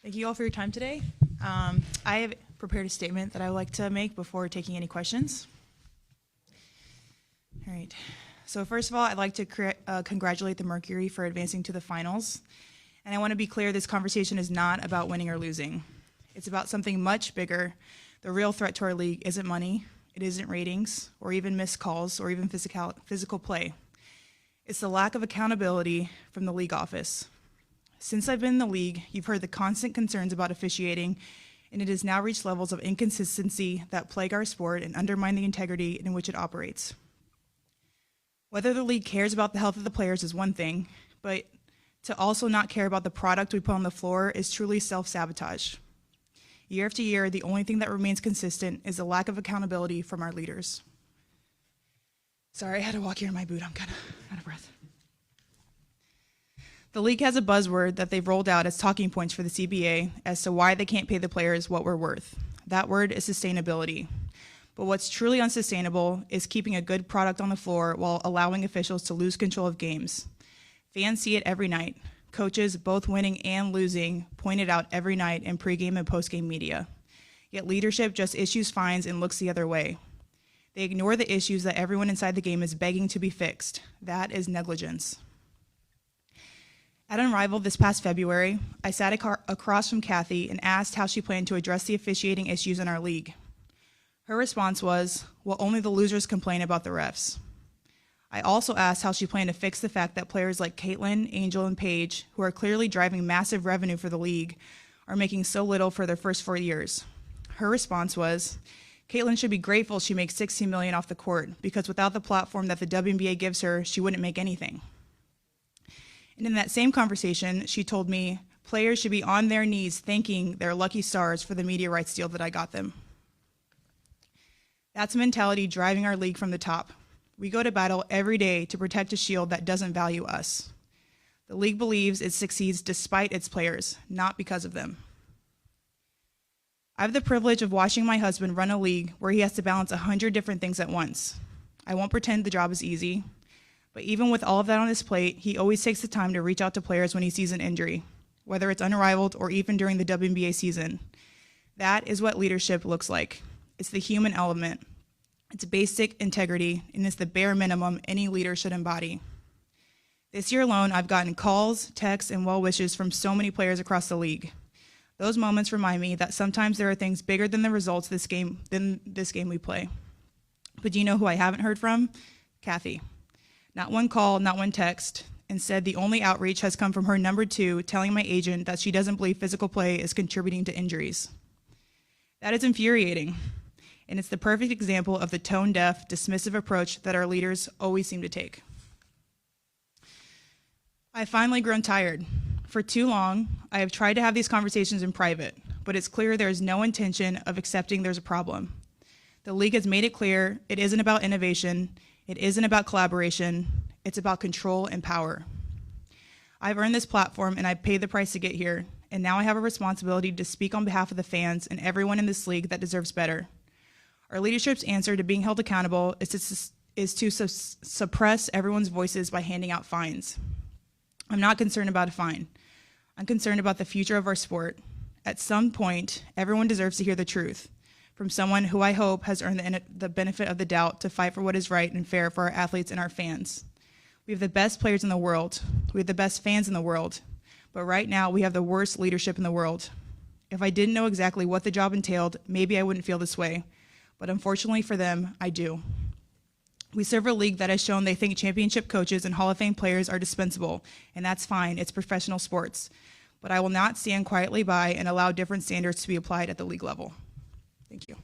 Thank you all for your time today. I have prepared a statement that I would like to make before taking any questions. All right. So first of all, I'd like to congratulate the Mercury for advancing to the finals. And I want to be clear, this conversation is not about winning or losing. It's about something much bigger. The real threat to our league isn't money, it isn't ratings, or even missed calls, or even physical play. It's the lack of accountability from the league office. Since I've been in the league, you've heard the constant concerns about officiating, and it has now reached levels of inconsistency that plague our sport and undermine the integrity in which it operates. Whether the league cares about the health of the players is one thing, but to also not care about the product we put on the floor is truly self-sabotage. Year after year, the only thing that remains consistent is the lack of accountability from our leaders. Sorry, I had to walk here in my boot. I'm kind of out of breath. The league has a buzzword that they've rolled out as talking points for the CBA as to why they can't pay the players what we're worth. That word is sustainability. But what's truly unsustainable is keeping a good product on the floor while allowing officials to lose control of games. Fans see it every night. Coaches, both winning and losing, point it out every night in pregame and postgame media. Yet leadership just issues fines and looks the other way. They ignore the issues that everyone inside the game is begging to be fixed. That is negligence. At Unrivaled this past February, I sat across from Kathy and asked how she planned to address the officiating issues in our league. Her response was, well, only the losers complain about the refs. I also asked how she planned to fix the fact that players like Caitlin, Angel, and Paige, who are clearly driving massive revenue for the league, are making so little for their first 4 years. Her response was, Caitlin should be grateful she makes $16 million off the court, because without the platform that the WNBA gives her, she wouldn't make anything. And in that same conversation, she told me players should be on their knees thanking their lucky stars for the media rights deal that I got them. That's a mentality driving our league from the top. We go to battle every day to protect a shield that doesn't value us. The league believes it succeeds despite its players, not because of them. I have the privilege of watching my husband run a league where he has to balance 100 different things at once. I won't pretend the job is easy. But even with all of that on his plate, he always takes the time to reach out to players when he sees an injury, whether it's Unrivaled or even during the WNBA season. That is what leadership looks like. It's the human element. It's basic integrity, and it's the bare minimum any leader should embody. This year alone, I've gotten calls, texts, and well wishes from so many players across the league. Those moments remind me that sometimes there are things bigger than the results of this game we play. But do you know who I haven't heard from? Kathy. Not one call, not one text. Instead, the only outreach has come from her number 2 telling my agent that she doesn't believe physical play is contributing to injuries. That is infuriating, and it's the perfect example of the tone-deaf, dismissive approach that our leaders always seem to take. I've finally grown tired. For too long, I have tried to have these conversations in private, but it's clear there is no intention of accepting there's a problem. The league has made it clear it isn't about innovation. It isn't about collaboration, it's about control and power. I've earned this platform and I've paid the price to get here, and now I have a responsibility to speak on behalf of the fans and everyone in this league that deserves better. Our leadership's answer to being held accountable is to suppress everyone's voices by handing out fines. I'm not concerned about a fine. I'm concerned about the future of our sport. At some point, everyone deserves to hear the truth from someone who I hope has earned the benefit of the doubt to fight for what is right and fair for our athletes and our fans. We have the best players in the world. We have the best fans in the world. But right now, we have the worst leadership in the world. If I didn't know exactly what the job entailed, maybe I wouldn't feel this way. But unfortunately for them, I do. We serve a league that has shown they think championship coaches and Hall of Fame players are dispensable, and that's fine. It's professional sports. But I will not stand quietly by and allow different standards to be applied at the league level. Thank you.